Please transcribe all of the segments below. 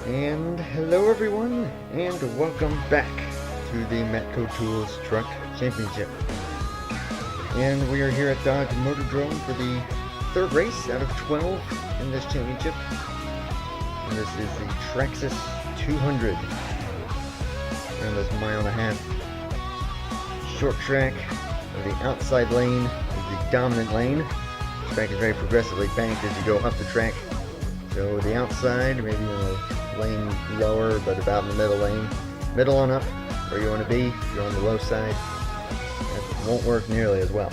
And hello everyone, and welcome back to the Matco Tools Truck Championship. And we are here at Dodge Motordrome for the third race out of 12 in this championship. And this is the Traxxas 200. Around this 1.5 mile. Short track, the outside lane is the dominant lane. The track is very progressively banked as you go up the track. So the outside, maybe a lane lower, but about in the middle lane. Middle on up, where you want to be. If you're on the low side, that won't work nearly as well.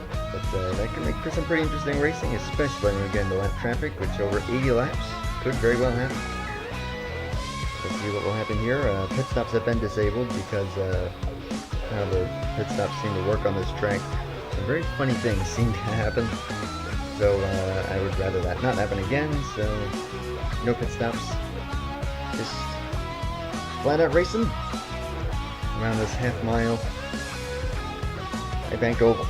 But that can make for some pretty interesting racing, especially when we get into lap traffic, which over 80 laps could very well happen. Let's see what will happen here. Pit stops have been disabled because how the pit stops seem to work on this track. Some very funny things seem to happen. So I would rather that not happen again, so no pit stops. Just flat out racing around this half mile banked oval.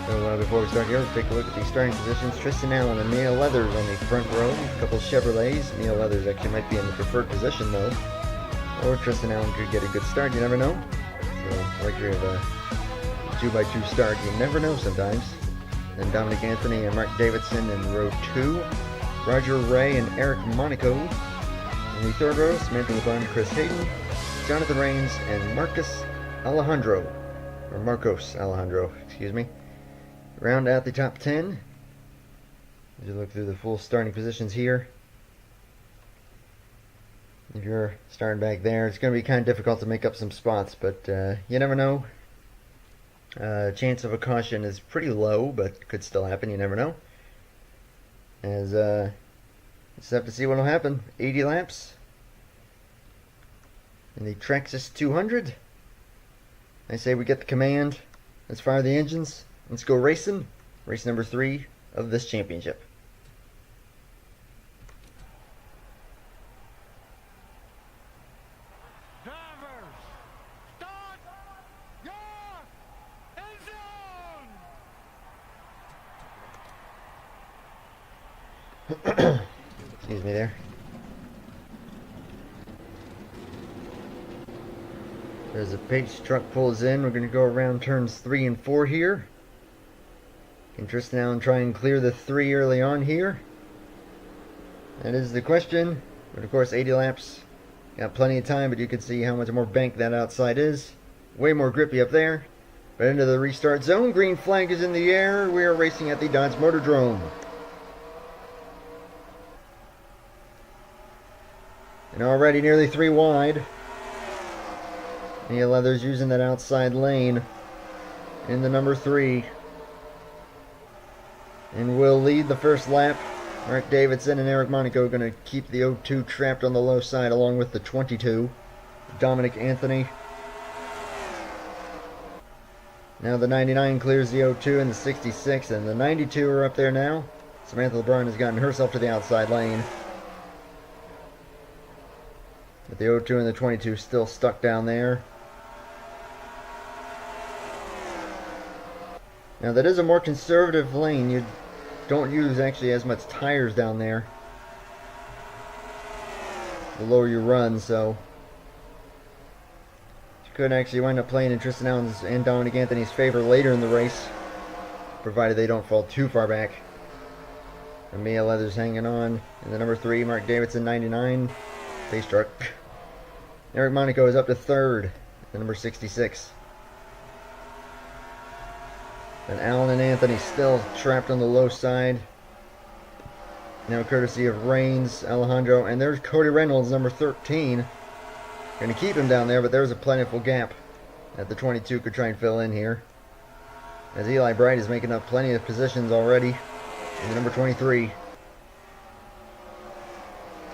So before we start here, we'll take a look at the starting positions. Tristan Allen and Neil Leathers on the front row. A couple Chevrolets. Neil Leathers actually might be in the preferred position though. Or Tristan Allen could get a good start, you never know. So luxury of a 2x2 start, you never know sometimes. Then Dominic Anthony and Mark Davidson in row 2. Roger Ray and Eric Monaco. In the third row, Samantha LeBun, Chris Hayden, Jonathan Rains, and Marcos Alejandro. Excuse me. Round out the top 10. As you look through the full starting positions here. If you're starting back there, it's going to be kind of difficult to make up some spots, but you never know. Chance of a caution is pretty low, but could still happen, you never know. As just have to see what will happen. 80 laps in the Traxxas 200. I say we get the command. Let's fire the engines. Let's go racing. Race number 3 of this championship. Excuse me there. As the pace truck pulls in, we're going to go around turns 3 and 4 here. Can Tristan Allen try and clear the 3 early on here? That is the question. But of course 80 laps. Got plenty of time, but you can see how much more banked that outside is. Way more grippy up there. But into the restart zone. Green flag is in the air. We are racing at the Dodge Motordrome. And already nearly 3 wide. Neil Leathers using that outside lane in the number 3. And will lead the first lap. Mark Davidson and Eric Monaco going to keep the 02 trapped on the low side along with the 22. Dominic Anthony. Now the 99 clears the 02 and the 66, and the 92 are up there now. Samantha LeBrun has gotten herself to the outside lane. But the 02 and the 22 still stuck down there. Now that is a more conservative lane. You don't use actually as much tires down there. The lower you run, so you could actually wind up playing in Tristan Allen's and Dominic Anthony's favor later in the race, provided they don't fall too far back. And Mia Leathers hanging on in the number 3, Mark Davidson 99, pace truck. Eric Monaco is up to 3rd, the number 66. And Allen and Anthony still trapped on the low side. Now courtesy of Rains, Alejandro, and there's Cody Reynolds, number 13. Going to keep him down there, but there's a plentiful gap that the 22 could try and fill in here. As Eli Bright is making up plenty of positions already in the number 23.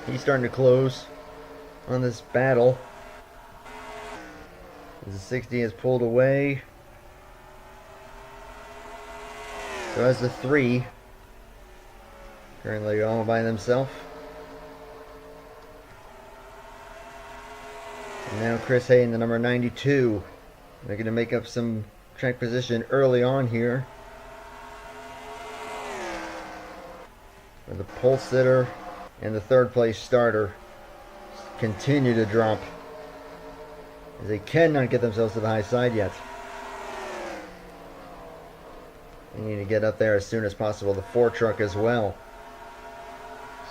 He's starting to close on this battle. As the 60 has pulled away. So as the 3 currently all by themselves. And now Chris Hayden, the number 92. They're going to make up some track position early on here. The pole sitter and the third place starter continue to drop, as they cannot get themselves to the high side yet. They need to get up there as soon as possible. The 4 truck as well,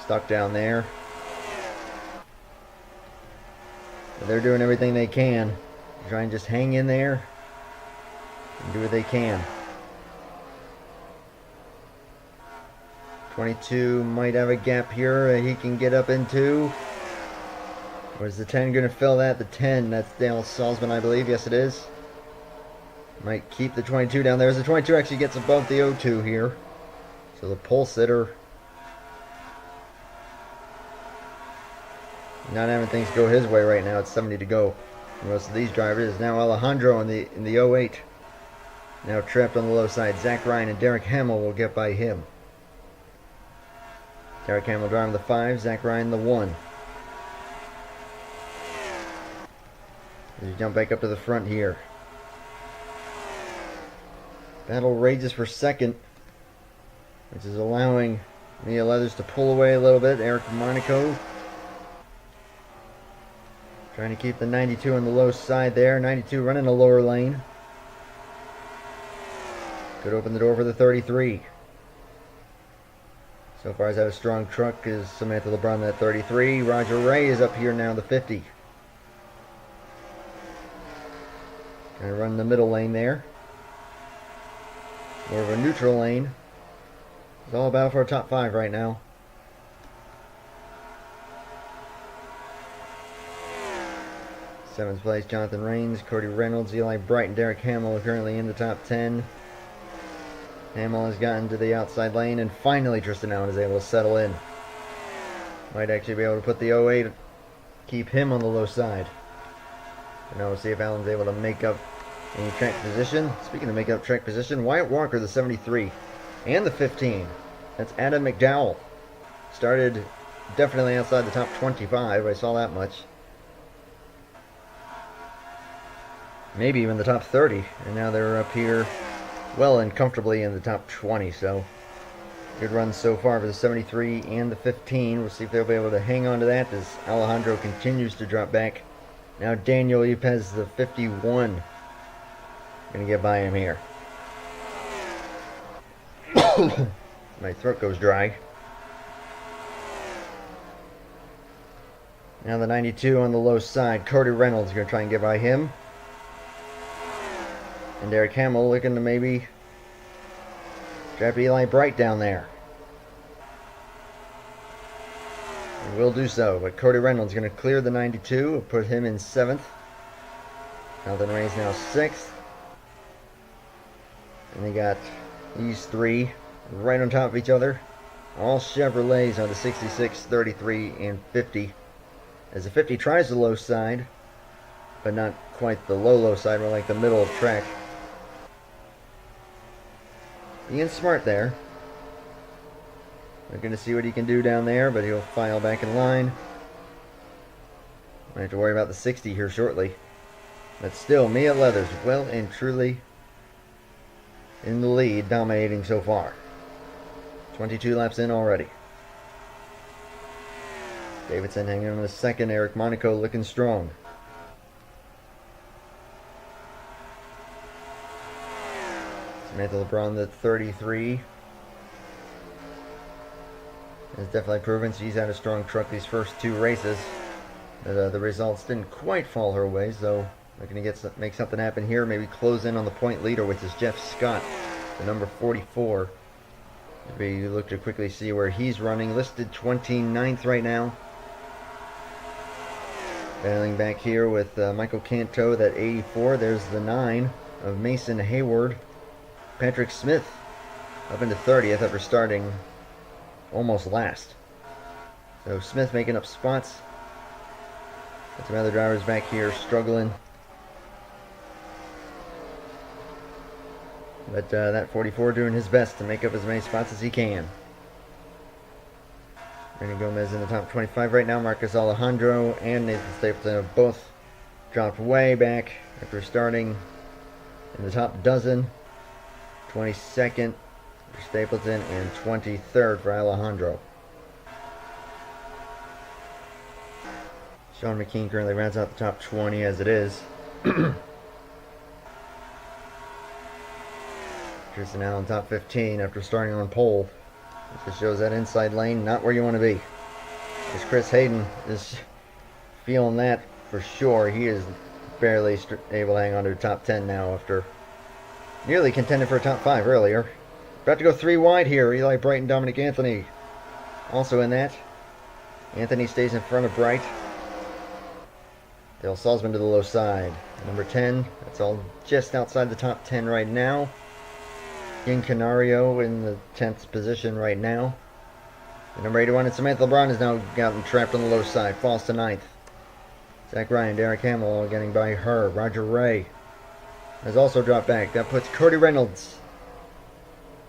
stuck down there. But they're doing everything they can to try and just hang in there and do what they can. 22 might have a gap here he can get up into. Or is the 10 going to fill that? The 10, that's Dale Salzman, I believe. Yes, it is. Might keep the 22 down there. As the 22 actually gets above the 02 here. So the pole sitter not having things go his way right now. It's 70 to go for most of these drivers. Now Alejandro in the 08. Now trapped on the low side. Zach Ryan and Derek Hamill will get by him. Derek Hamill driving the 5, Zach Ryan the 1. As you jump back up to the front here. Battle rages for second, which is allowing Mia Leathers to pull away a little bit. Eric Monaco trying to keep the 92 on the low side there. 92 running a lower lane. Could open the door for the 33. So far has had a strong truck is Samantha LeBron, that 33. Roger Ray is up here now, the 50. Going to run the middle lane there. More of a neutral lane. It's all about for a top 5 right now. Seventh place, Jonathan Rains, Cody Reynolds, Eli Bright, and Derek Hamill are currently in the top 10. Hamill has gotten to the outside lane, and finally Tristan Allen is able to settle in. Might actually be able to put the 08, keep him on the low side. And now we'll see if Allen's able to make up any track position. Speaking of make up track position, Wyatt Walker, the 73, and the 15. That's Adam McDowell. Started definitely outside the top 25. I saw that much. Maybe even the top 30. And now they're up here well and comfortably in the top 20. So good run so far for the 73 and the 15. We'll see if they'll be able to hang on to that as Alejandro continues to drop back. Now Daniel Ypez, the 51. Gonna get by him here. My throat goes dry. Now the 92 on the low side. Cody Reynolds gonna try and get by him. And Derek Hamill looking to maybe trap Eli Bright down there. And will do so, but Cody Reynolds going to clear the 92, put him in 7th. Jonathan Ray's now 6th. And they got these 3 right on top of each other. All Chevrolets on the 66, 33, and 50. As the 50 tries the low side, but not quite the low side, more like the middle of track. Being smart there. Looking to see what he can do down there, but he'll file back in line. Might have to worry about the 60 here shortly. But still, Mia Leathers well and truly in the lead, dominating so far. 22 laps in already. Davidson hanging on the 2nd. Eric Monaco looking strong. Samantha LeBron, the 33, has definitely proven she's had a strong truck these first 2 races. But, the results didn't quite fall her way, so looking to make something happen here. Maybe close in on the point leader, which is Jeff Scott, the number 44. Maybe you look to quickly see where he's running. Listed 29th right now. Battling back here with Michael Canto, that 84. There's the 9 of Mason Hayward. Patrick Smith up into 30th after starting almost last. So Smith making up spots. Got some other drivers back here struggling. But that 44 doing his best to make up as many spots as he can. Randy Gomez in the top 25 right now. Marcus Alejandro and Nathan Stapleton have both dropped way back after starting in the top dozen. 22nd for Stapleton and 23rd for Alejandro. Sean McKean currently rounds out the top 20 as it is. Tristan Allen top 15 after starting on pole. It just shows that inside lane not where you want to be. As Chris Hayden is feeling that for sure. He is barely able to hang on to the top 10 now after nearly contended for a top 5 earlier. About to go 3 wide here. Eli Bright and Dominic Anthony also in that. Anthony stays in front of Bright. Dale Salzman to the low side. Number 10, that's all just outside the top 10 right now. Ian Canario in the 10th position right now. And number 81, and Samantha LeBron has now gotten trapped on the low side. Falls to 9th. Zach Ryan, Derek Hamill all getting by her. Roger Ray has also dropped back. That puts Cody Reynolds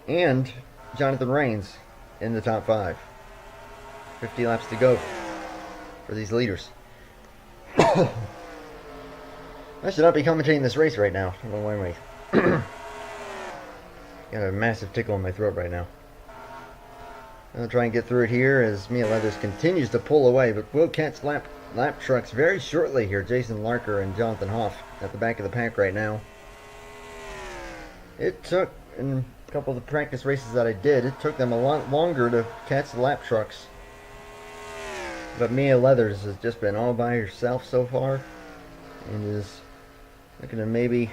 and Jonathan Rains in the top 5. 50 laps to go for these leaders. I should not be commentating this race right now. I don't know why got a massive tickle in my throat right now. I'll try and get through it here as Mia Leathers continues to pull away, but will catch lap trucks very shortly here. Jason Larker and Jonathan Hoff at the back of the pack right now. It took, in a couple of the practice races that I did, it took them a lot longer to catch the lap trucks. But Mia Leathers has just been all by herself so far and is looking to maybe,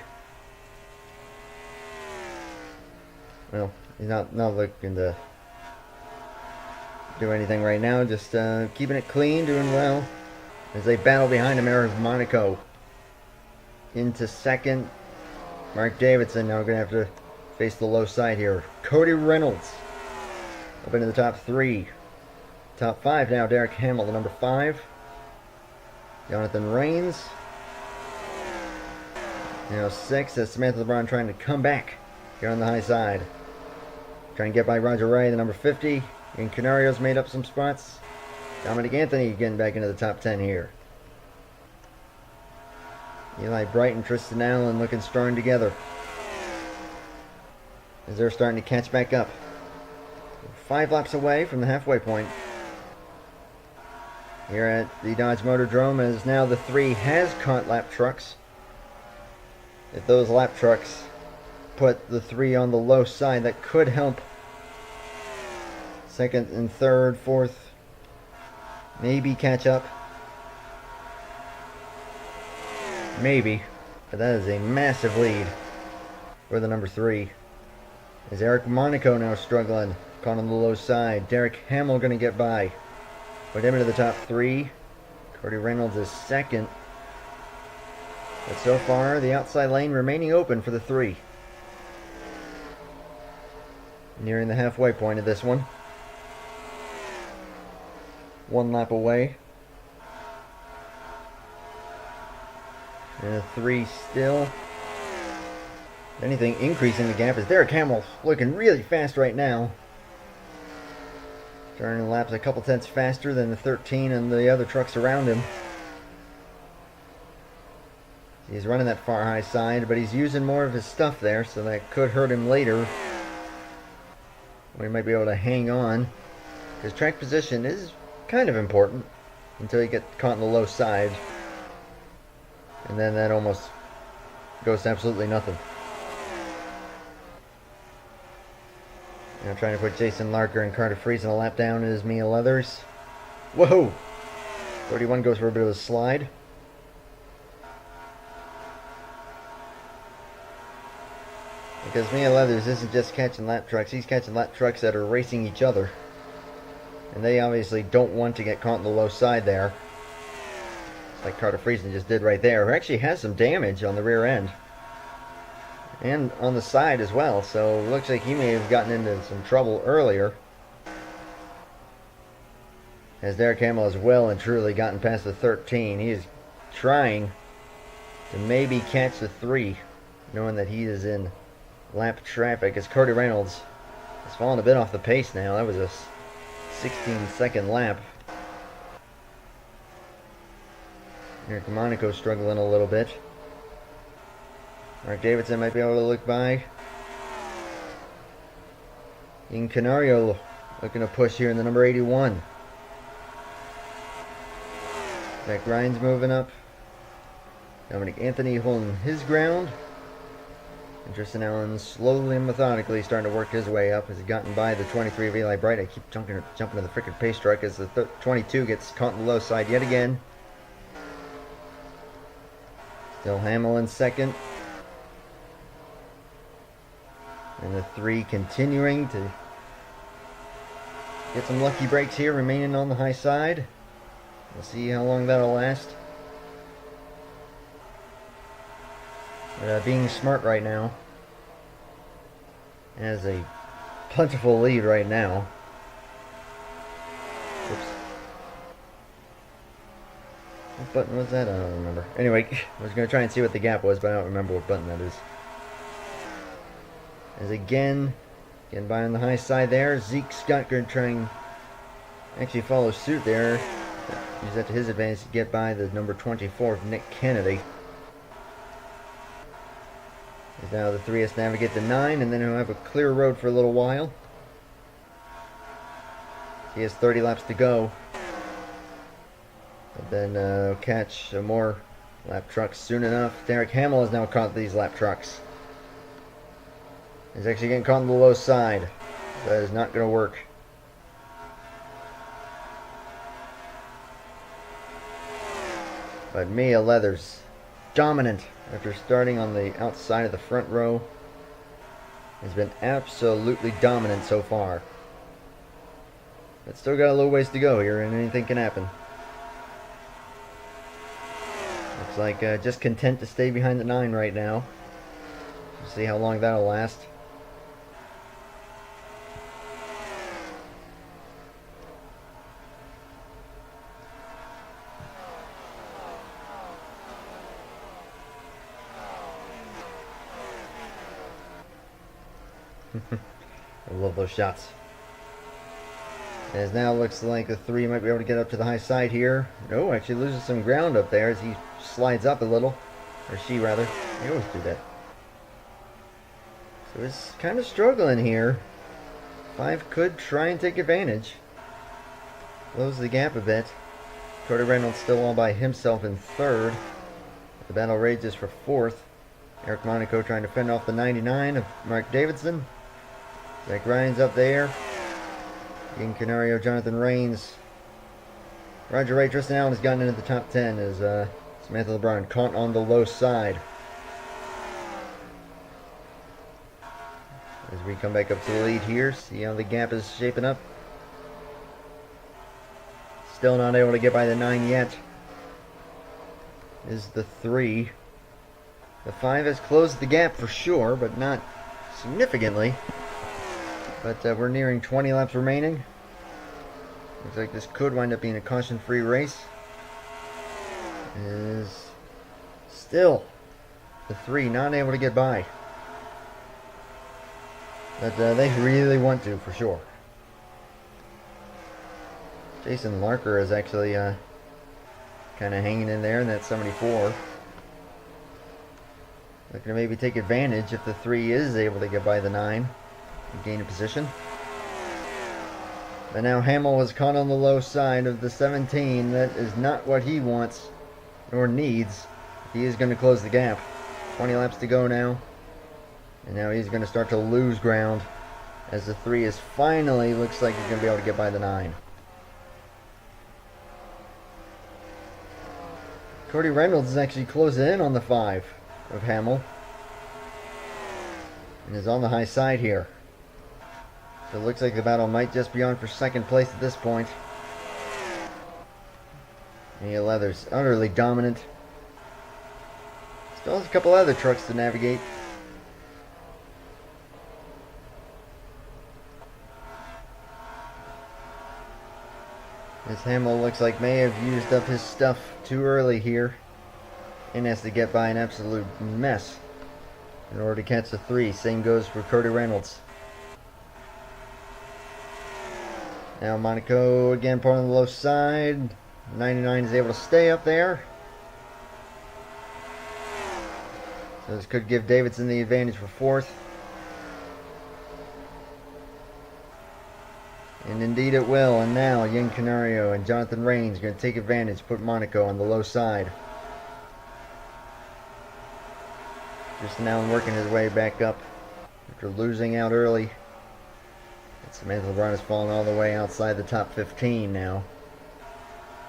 well, he's not looking to do anything right now, just keeping it clean, doing well as they battle behind him. Eric Monaco into second. Mark Davidson now going to have to face the low side here. Cody Reynolds up into the top 3. Top 5 now, Derek Hamill, the number 5. Jonathan Rains. Now 6 as Samantha LeBron trying to come back here on the high side. Trying to get by Roger Ray, the number 50. And Canario's made up some spots. Dominic Anthony getting back into the top 10 here. Eli Bright and Tristan Allen looking strong together as they're starting to catch back up. 5 laps away from the halfway point here at the Dodge Motordrome, as now the 3 has caught lap trucks. If those lap trucks put the 3 on the low side, that could help second and third, fourth, maybe catch up. Maybe. But that is a massive lead for the number 3. Is Eric Monaco now struggling, caught on the low side. Derek Hamill going to get by. Put him into the top 3. Cody Reynolds is second. But so far, the outside lane remaining open for the 3. Nearing the halfway point of this one. 1 lap away. And a 3 still. If anything, increasing the gap is Derek Hamill looking really fast right now. Turning laps a couple tenths faster than the 13 and the other trucks around him. He's running that far high side, but he's using more of his stuff there, so that could hurt him later. We might be able to hang on. His track position is kind of important until you get caught on the low side. And then that almost goes to absolutely nothing. Now trying to put Jason Larker and Carter Freeze in a lap down is Mia Leathers. Whoa! 31 goes for a bit of a slide. Because Mia Leathers isn't just catching lap trucks, he's catching lap trucks that are racing each other. And they obviously don't want to get caught on the low side there. Like Carter Friesen just did right there, who actually has some damage on the rear end. And on the side as well, so it looks like he may have gotten into some trouble earlier. As Derek Hamill has well and truly gotten past the 13. He is trying to maybe catch the 3, knowing that he is in lap traffic, as Cody Reynolds has fallen a bit off the pace now. That was a 16-second lap. Eric Monaco struggling a little bit. Mark Davidson might be able to look by. Ian Canario looking to push here in the number 81. Zach Ryan's moving up. Dominic Anthony holding his ground. And Tristan Allen slowly and methodically starting to work his way up as he gotten by the 23 of Eli Bright. I keep jumping to the freaking pace truck as the 22 gets caught on the low side yet again. Still Hamill in second. And the 3 continuing to get some lucky breaks here, remaining on the high side. We'll see how long that'll last. But, being smart right now has a plentiful lead right now. Oops. What button was that? I don't remember. Anyway, I was going to try and see what the gap was, but I don't remember what button that is. As again, getting by on the high side there. Zeke Scott going to try and actually follow suit there. Use that to his advantage to get by the number 24 of Nick Kennedy. As now the 3 has to navigate the 9, and then he'll have a clear road for a little while. He has 30 laps to go. But then catch some more lap trucks soon enough. Derek Hamill has now caught these lap trucks. He's actually getting caught on the low side. That is not going to work. But Mia Leathers, dominant after starting on the outside of the front row, has been absolutely dominant so far. But still got a little ways to go here, and anything can happen. Looks like just content to stay behind the 9 right now. We'll see how long that'll last. I love those shots. As now looks like the 3 might be able to get up to the high side here. No, actually loses some ground up there as he slides up a little. Or she, rather. They always do that. So it's kind of struggling here. 5 could try and take advantage. Close the gap a bit. Cody Reynolds still all by himself in 3rd. The battle rages for 4th. Eric Monaco trying to fend off the 99 of Mark Davidson. Zach Ryan's up there. Ian Canario, Jonathan Rains. Roger Ray, Tristan Allen has gotten into the top 10 as Samantha LeBron caught on the low side. As we come back up to the lead here, see how the gap is shaping up. Still not able to get by the 9 yet. Is the 3. The 5 has closed the gap for sure, but not significantly. But we're nearing 20 laps remaining. Looks like this could wind up being a caution-free race. Is still the 3 not able to get by. But they really want to, for sure. Jason Larker is actually kind of hanging in there in that 74. Looking to maybe take advantage if the 3 is able to get by the 9 and gain a position. But now Hamill was caught on the low side of the 17. That is not what he wants or needs. He is going to close the gap. 20 laps to go now. And now he's going to start to lose ground as the 3 is finally looks like he's going to be able to get by the 9. Cody Reynolds is actually closing in on the 5 of Hamill. And is on the high side here. So it looks like the battle might just be on for 2nd place at this point. Mia Leathers utterly dominant. Still has a couple other trucks to navigate. As Hamill looks like may have used up his stuff too early here. And has to get by an absolute mess in order to catch the 3. Same goes for Cody Reynolds. Now Monaco again part on the low side. 99 is able to stay up there. So this could give Davidson the advantage for 4th. And And indeed it will. And now Yin Canario and Jonathan Rains going to take advantage, put Monaco on the low side. Just now working his way back up after losing out early. And Samantha LeBron has fallen all the way outside the top 15 now.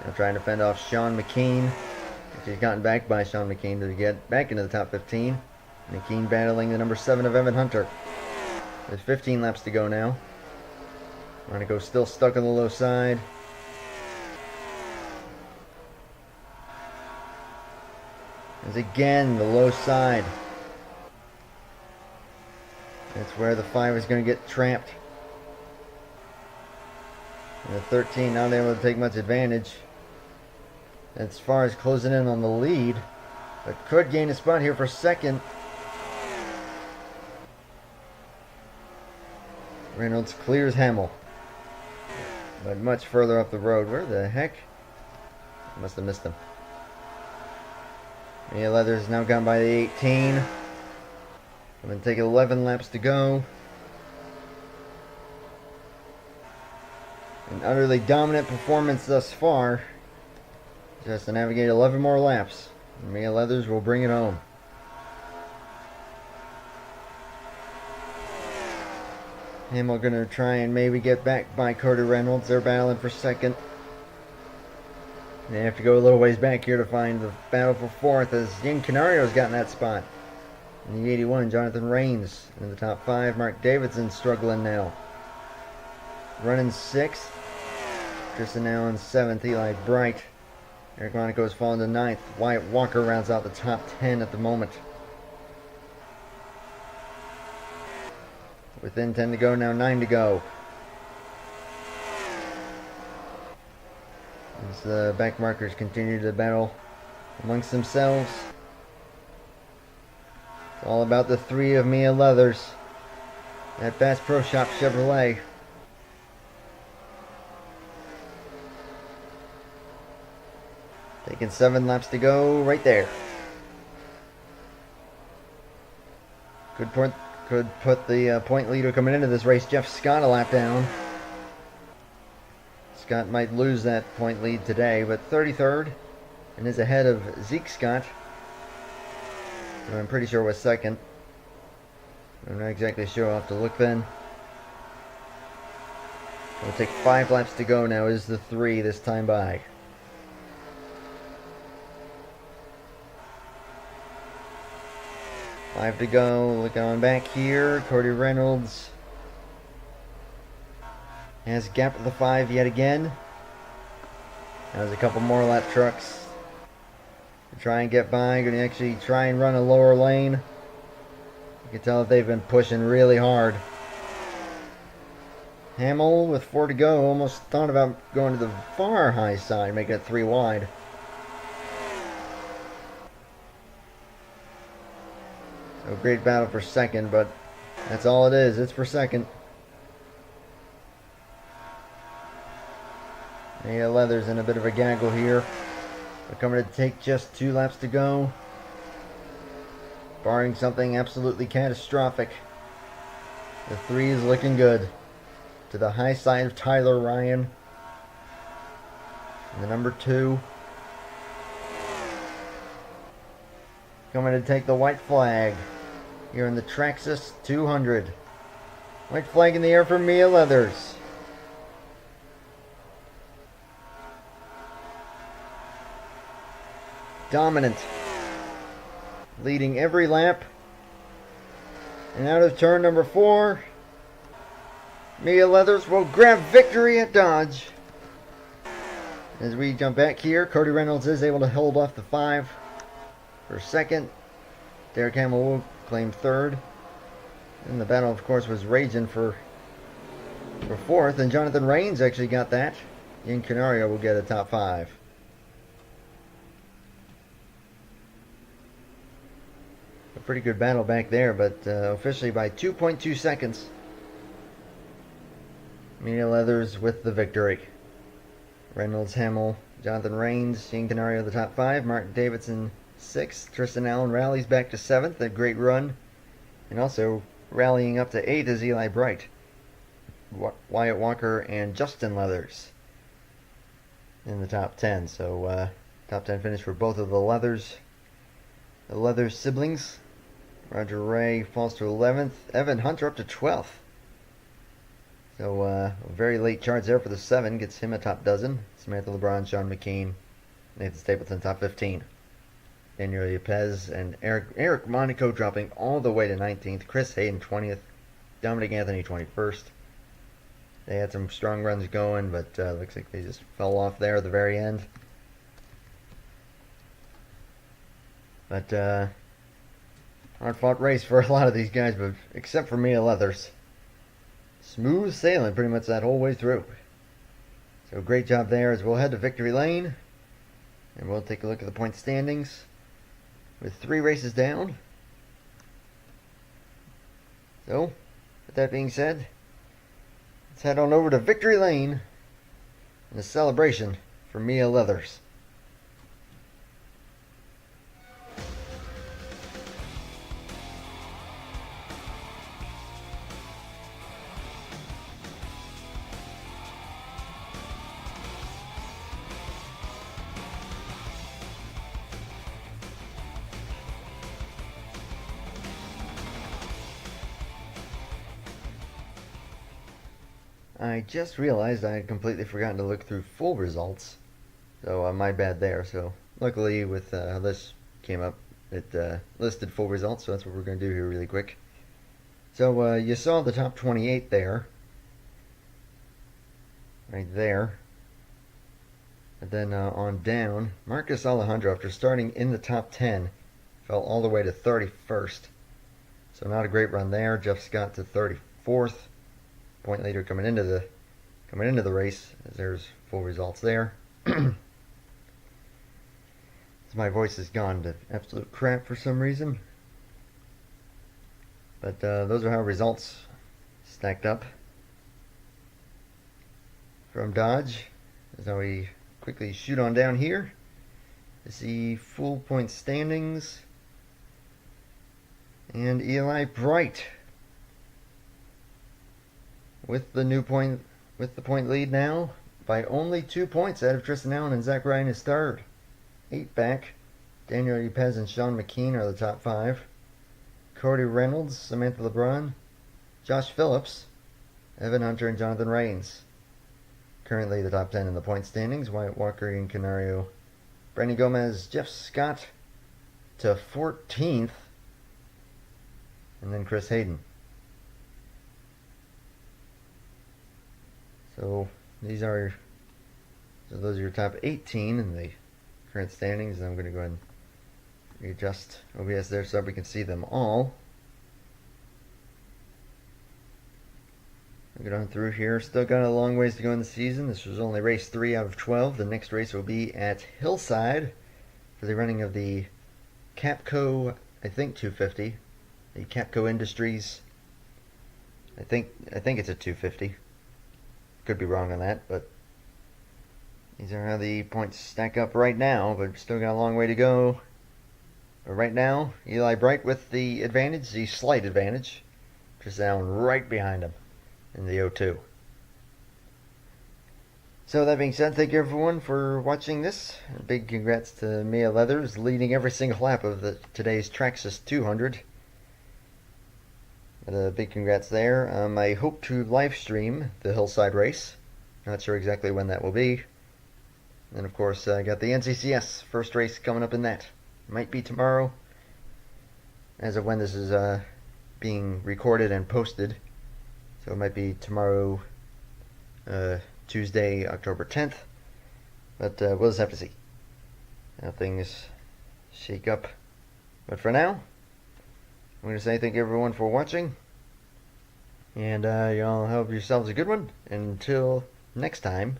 Now trying to fend off Sean McKean. She's gotten back by Sean McKean to get back into the top 15. McKean battling the number 7 of Evan Hunter. There's 15 laps to go now. Monaco still stuck on the low side. As again, the low side. That's where the 5 is going to get trapped. And the 13 not able to take much advantage. As far as closing in on the lead, but could gain a spot here for second. Reynolds clears Hamill, but much further up the road. Where the heck? I must have missed him. Mia Leathers now gone by the 18. I'm going to take 11 laps to go. An utterly dominant performance thus far. Just to navigate 11 more laps. Mia Leathers will bring it home. Hamill going to try and maybe get back by Cody Reynolds. They're battling for second. They have to go a little ways back here to find the battle for fourth, as Yin Canario's gotten that spot. In the 81, Jonathan Rains in the top 5. Mark Davidson struggling now. Running 6th. Tristan Allen 7th. Eli Bright. Eric Monaco has fallen to 9th. Wyatt Walker rounds out the top 10 at the moment. Within 10 to go now, 9 to go. As the back markers continue to battle amongst themselves. It's all about the 3 of Mia Leathers at Bass Pro Shop Chevrolet. Taking 7 laps to go right there. Could put the point leader coming into this race, Jeff Scott, a lap down. Scott might lose that point lead today, but 33rd and is ahead of Zeke Scott, who I'm pretty sure was second. I'm not exactly sure. I'll have to look then. It'll take 5 laps to go now. Is the 3 this time by? Five to go. Look on back here. Cody Reynolds has gap of the 5 yet again. There's a couple more lap trucks to try and get by. Going to actually try and run a lower lane. You can tell that they've been pushing really hard. Hamill with 4 to go. Almost thought about going to the far high side, making it 3 wide. So great battle for second, but that's all it is. It's for second. Mia Leathers in a bit of a gaggle here. We're coming to take just 2 laps to go. Barring something absolutely catastrophic, the 3 is looking good. To the high side of Tyler Ryan. And the number 2. Coming to take the white flag here in the Traxxas 200. White flag in the air for Mia Leathers. Dominant. Leading every lap. And out of turn number 4, Mia Leathers will grab victory at Dodge. As we jump back here, Cody Reynolds is able to hold off the 5 for second. Derek Hamill will claim 3rd. And the battle, of course, was raging for 4th. And Jonathan Rains actually got that. Yin Canario will get a top 5. A pretty good battle back there, but officially by 2.2 seconds. Mia Leathers with the victory. Reynolds, Hamill, Jonathan Rains, Yin Canario the top 5. Mark Davidson 6th. Tristan Allen rallies back to 7th. A great run. And also rallying up to 8th is Eli Bright. Wyatt Walker, and Justin Leathers in the top 10. So top 10 finish for both of the Leathers siblings. Roger Ray falls to 11th. Evan Hunter up to 12th. So very late charge there for the 7. Gets him a top dozen. Samantha LeBron, Sean McKean, Nathan Stapleton top 15. Daniel Yepez and Eric Monaco dropping all the way to 19th. Chris Hayden 20th. Dominic Anthony 21st. They had some strong runs going, but looks like they just fell off there at the very end. But hard-fought race for a lot of these guys, but except for Mia Leathers. Smooth sailing pretty much that whole way through. So great job there as we'll head to victory lane. And we'll take a look at the point standings with 3 races down. So, with that being said, let's head on over to victory lane and a celebration for Mia Leathers. I just realized I had completely forgotten to look through full results, so my bad there. So luckily with how this came up, it listed full results, so that's what we're going to do here really quick. So you saw the top 28 there, right there. And then on down, Marcus Alejandro, after starting in the top 10, fell all the way to 31st. So not a great run there. Jeff Scott to 34th. Point leader coming into the race, as there's full results there. So my voice has gone to absolute crap for some reason, but those are how results stacked up from Dodge. As now we quickly shoot on down here to see full point standings, and Eli Bright with the point lead now by only 2 points out of Tristan Allen, and Zach Ryan is third. 8 back. Daniel Yepez and Sean McKean are the top 5. Cody Reynolds, Samantha LeBron, Josh Phillips, Evan Hunter, and Jonathan Rains. Currently the top 10 in the point standings. Wyatt Walker, Ian Canario, Brandon Gomez, Jeff Scott to 14th, and then Chris Hayden. So those are your top 18 in the current standings. And I'm going to go ahead and readjust OBS there so we can see them all. We'll get on through here. Still got a long ways to go in the season. This was only race 3 out of 12. The next race will be at Hillside for the running of the Capco, I think 250. The Capco Industries. I think it's a 250. Could be wrong on that, but these are how the points stack up right now, but still got a long way to go. But right now, Eli Bright with the advantage, the slight advantage. Just down right behind him in the 0-2. So that being said, thank you everyone for watching this. A big congrats to Mia Leathers, leading every single lap of today's Traxxas 200. But a big congrats there. I hope to live stream the Hillside race. Not sure exactly when that will be. And of course, I got the NCCS first race coming up in that. Might be tomorrow, as of when this is being recorded and posted. So it might be tomorrow, Tuesday, October 10th. But we'll just have to see how things shake up. But for now, I'm going to say thank you everyone for watching, and y'all have yourselves a good one. Until next time,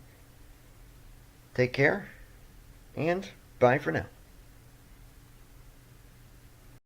take care, and bye for now.